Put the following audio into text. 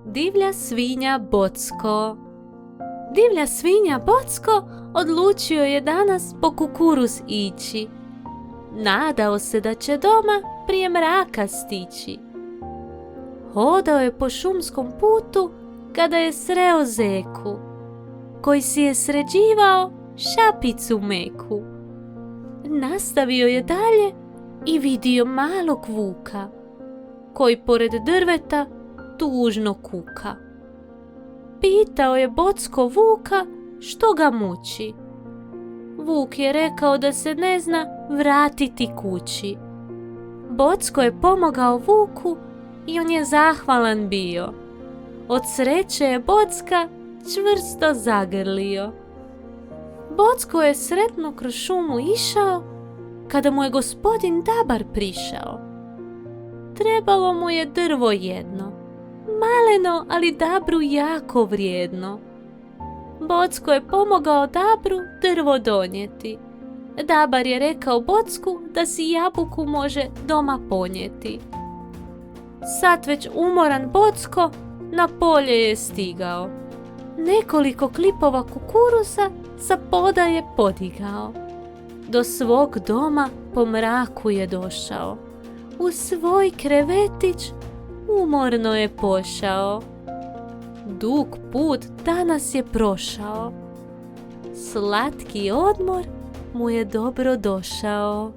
Divlja svinja Bocko. Divlja svinja Bocko odlučio je danas po kukuruz ići. Nadao se da će doma prije mraka stići. Hodao je po šumskom putu kada je sreo zeku, koji si je sređivao šapicu meku. Nastavio je dalje i vidio malog vuka, koji pored drveta tužno kuka. Pitao je Bocko vuka što ga muči. Vuk je rekao da se ne zna vratiti kući. Bocko je pomogao vuku i on je zahvalan bio. Od sreće je Bocka čvrsto zagrlio. Bocko je sretno kroz šumu išao kada mu je gospodin Dabar prišao. Trebalo mu je drvo jedno, maleno, ali Dabru jako vrijedno. Bocko je pomogao Dabru drvo donijeti. Dabar je rekao Bocku da si jabuku može doma ponijeti. Sad već umoran Bocko na polje je stigao. Nekoliko klipova kukuruza sa poda je podigao. Do svog doma po mraku je došao. U svoj krevetić umorno je pošao. Dug put danas je prošao. Slatki odmor mu je dobro došao.